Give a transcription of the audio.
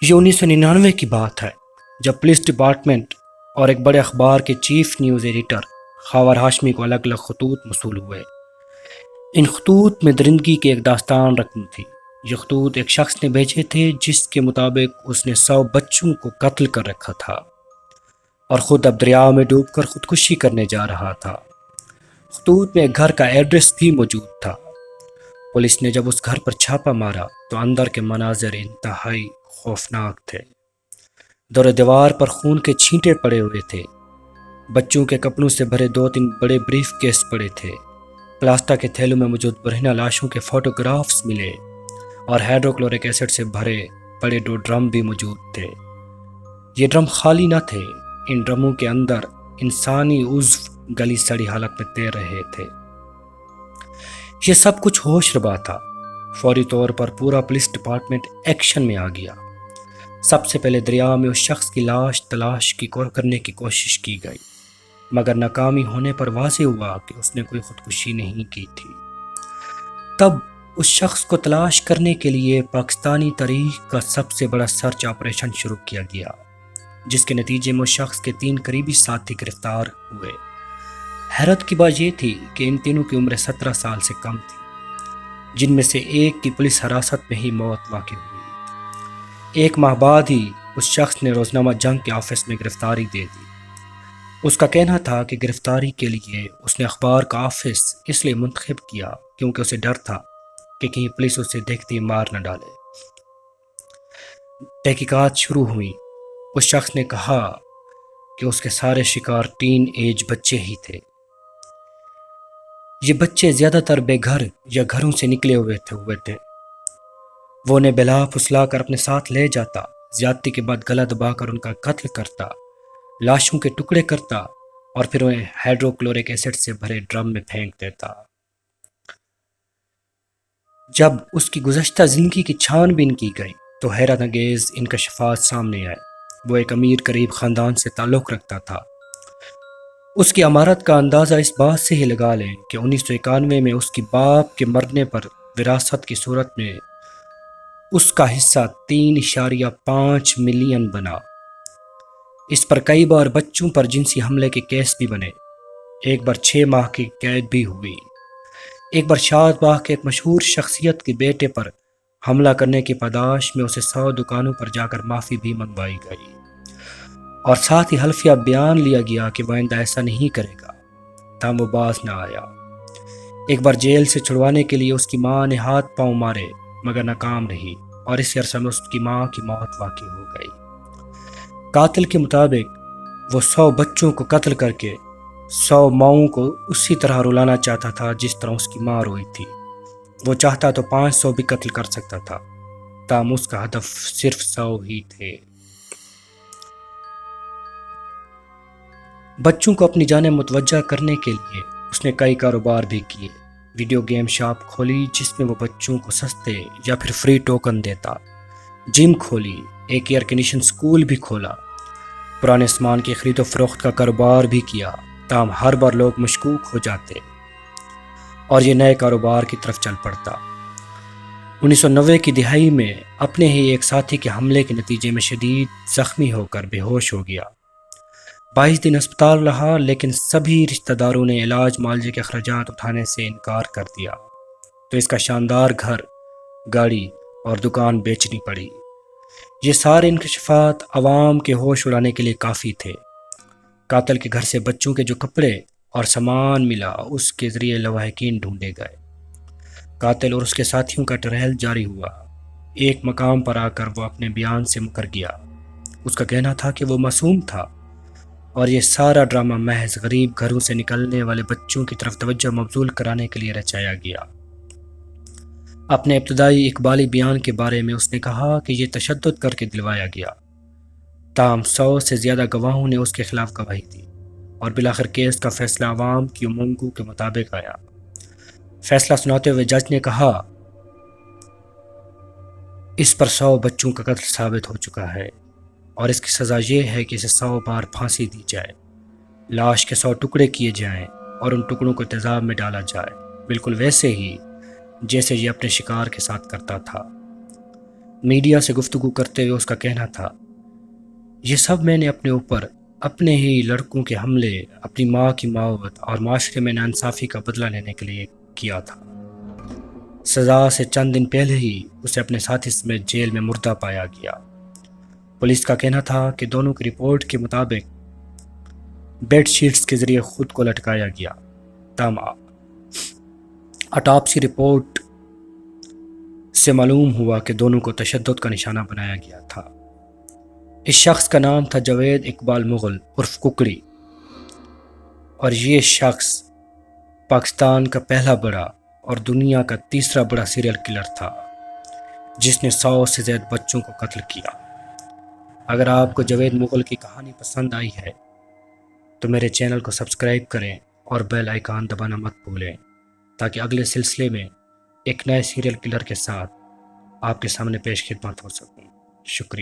یہ 1999 کی بات ہے جب پولیس ڈپارٹمنٹ اور ایک بڑے اخبار کے chief news editor Khawar Hashmi کو الگ الگ خطوط موصول ہوئے۔ ان خطوط میں درندگی کی ایک داستان رقم تھی۔ یہ خطوط ایک شخص نے بھیجے تھے جس کے مطابق اس نے 100 بچوں کو قتل کر رکھا تھا اور خود اب دریا میں ڈوب کر خودکشی کرنے جا رہا تھا۔ خطوط میں ایک گھر کا ایڈریس بھی موجود تھا۔ پولیس نے جب اس گھر پر چھاپا مارا تو اندر کے مناظر انتہائی خوفناک تھے۔ دور دیوار پر خون کے چھینٹے پڑے ہوئے تھے۔ بچوں کے کپڑوں سے بھرے 2-3 بڑے بریف کیس پڑے تھے۔ پلاسٹر کے تھیلوں میں موجود برہنہ لاشوں کے فوٹوگرافز ملے اور ہائیڈروکلورک ایسڈ سے بھرے بڑے 2 ڈرم بھی موجود تھے۔ یہ ڈرم خالی نہ تھے، ان ڈرموں کے اندر انسانی عضو گلی سڑی حالت میں تیر رہے تھے۔ یہ سب کچھ ہوش ربا تھا۔ فوری طور پر پورا پولیس ڈپارٹمنٹ ایکشن میں آ گیا۔ سب سے پہلے دریا میں اس شخص کی لاش تلاش کرنے کی کوشش کی گئی، مگر ناکامی ہونے پر واضح ہوا کہ اس نے کوئی خودکشی نہیں کی تھی۔ تب اس شخص کو تلاش کرنے کے لیے پاکستانی تاریخ کا سب سے بڑا سرچ آپریشن شروع کیا گیا، جس کے نتیجے میں اس شخص کے 3 قریبی ساتھی گرفتار ہوئے۔ حیرت کی بات یہ تھی کہ ان تینوں کی عمر 17 سال سے کم تھی، جن میں سے ایک کی پولیس حراست میں ہی موت واقع ہوئی۔ 1 ماہ بعد ہی اس شخص نے روزنامہ جنگ کے آفس میں گرفتاری دے دی۔ اس کا کہنا تھا کہ گرفتاری کے لیے اس نے اخبار کا آفس اس لیے منتخب کیا کیونکہ اسے ڈر تھا کہ کہیں پولیس اسے دیکھتے ہی مار نہ ڈالے۔ تحقیقات شروع ہوئیں۔ اس شخص نے کہا کہ اس کے سارے شکار ٹین ایج بچے ہی تھے۔ یہ بچے زیادہ تر بے گھر یا گھروں سے نکلے ہوئے تھے۔ وہ انہیں بلا پھسلا کر اپنے ساتھ لے جاتا، زیادتی کے بعد گلا دبا کر ان کا قتل کرتا، لاشوں کے ٹکڑے کرتا اور پھر انہیں ہائیڈروکلورک ایسڈ سے بھرے ڈرم میں پھینک دیتا۔ جب اس کی گزشتہ زندگی کی چھان بین کی گئی تو حیرت انگیز انکشافات سامنے آئے۔ وہ ایک امیر غریب خاندان سے تعلق رکھتا تھا۔ اس کی عمارت کا اندازہ اس بات سے ہی لگا لیں کہ 1991 میں اس کی باپ کے مرنے پر وراثت کی صورت میں اس کا حصہ 3.5 ملین بنا۔ اس پر کئی بار بچوں پر جنسی حملے کے کیس بھی بنے۔ ایک بار 6 ماہ کی قید بھی ہوئی۔ ایک بار شاد باغ کے ایک مشہور شخصیت کے بیٹے پر حملہ کرنے کی پاداش میں اسے 100 دکانوں پر جا کر معافی بھی منگوائی گئی اور ساتھ ہی حلفیہ بیان لیا گیا کہ وہ آئندہ ایسا نہیں کرے گا، تاہم وہ باز نہ آیا۔ ایک بار جیل سے چھڑوانے کے لیے اس کی ماں نے ہاتھ پاؤں مارے مگر ناکام رہی اور اس عرصے میں اس کی ماں کی موت واقع ہو گئی۔ قاتل کے مطابق وہ 100 بچوں کو قتل کر کے 100 ماؤں کو اسی طرح رلانا چاہتا تھا جس طرح اس کی ماں روئی تھی۔ وہ چاہتا تو 500 بھی قتل کر سکتا تھا، تاہم اس کا ہدف صرف 100 ہی تھے۔ بچوں کو اپنی جانب متوجہ کرنے کے لیے اس نے کئی کاروبار بھی کیے۔ ویڈیو گیم شاپ کھولی جس میں وہ بچوں کو سستے یا پھر فری ٹوکن دیتا، جم کھولی، ایک ایئر کنڈیشن سکول بھی کھولا، پرانے سامان کی خرید و فروخت کا کاروبار بھی کیا، تاہم ہر بار لوگ مشکوک ہو جاتے اور یہ نئے کاروبار کی طرف چل پڑتا۔ 1990 کی دہائی میں اپنے ہی ایک ساتھی کے حملے کے نتیجے میں شدید زخمی ہو کر بے ہوش ہو گیا۔ 22 دن اسپتال رہا لیکن سبھی رشتہ داروں نے علاج معالجے کے اخراجات اٹھانے سے انکار کر دیا، تو اس کا شاندار گھر، گاڑی اور دکان بیچنی پڑی۔ یہ سارے انکشافات عوام کے ہوش اڑانے کے لیے کافی تھے۔ قاتل کے گھر سے بچوں کے جو کپڑے اور سامان ملا اس کے ذریعے لواحقین ڈھونڈے گئے۔ قاتل اور اس کے ساتھیوں کا ٹریل جاری ہوا۔ ایک مقام پر آ کر وہ اپنے بیان سے مکر گیا۔ اس کا کہنا تھا کہ وہ معصوم تھا اور یہ سارا ڈرامہ محض غریب گھروں سے نکلنے والے بچوں کی طرف توجہ مبذول کرانے کے لیے رچایا گیا۔ اپنے ابتدائی اقبالی بیان کے بارے میں اس نے کہا کہ یہ تشدد کر کے دلوایا گیا، تاہم 100 سے زیادہ گواہوں نے اس کے خلاف گواہی دی اور بالآخر کیس کا فیصلہ عوام کی امنگوں کے مطابق آیا۔ فیصلہ سناتے ہوئے جج نے کہا، اس پر 100 بچوں کا قتل ثابت ہو چکا ہے اور اس کی سزا یہ ہے کہ اسے 100 بار پھانسی دی جائے، لاش کے 100 ٹکڑے کیے جائیں اور ان ٹکڑوں کو تیزاب میں ڈالا جائے، بالکل ویسے ہی جیسے یہ اپنے شکار کے ساتھ کرتا تھا۔ میڈیا سے گفتگو کرتے ہوئے اس کا کہنا تھا، یہ سب میں نے اپنے اوپر اپنے ہی لڑکوں کے حملے، اپنی ماں کی موت اور معاشرے میں ناانصافی کا بدلہ لینے کے لیے کیا تھا۔ سزا سے چند دن پہلے ہی اسے اپنے ساتھی سمیت جیل میں مردہ پایا گیا۔ پولیس کا کہنا تھا کہ دونوں کی رپورٹ کے مطابق بیڈ شیٹس کے ذریعے خود کو لٹکایا گیا۔ تاہم اٹاپسی رپورٹ سے معلوم ہوا کہ دونوں کو تشدد کا نشانہ بنایا گیا تھا۔ اس شخص کا نام تھا جاوید اقبال مغل عرف ککڑی، اور یہ شخص پاکستان کا پہلا بڑا اور دنیا کا تیسرا بڑا سیریل کلر تھا جس نے 100 سے زائد بچوں کو قتل کیا۔ اگر آپ کو جاوید مغل کی کہانی پسند آئی ہے تو میرے چینل کو سبسکرائب کریں اور بیل آئیکن دبانا مت بھولیں تاکہ اگلے سلسلے میں ایک نئے سیریل کلر کے ساتھ آپ کے سامنے پیش خدمت ہو سکوں۔ شکریہ۔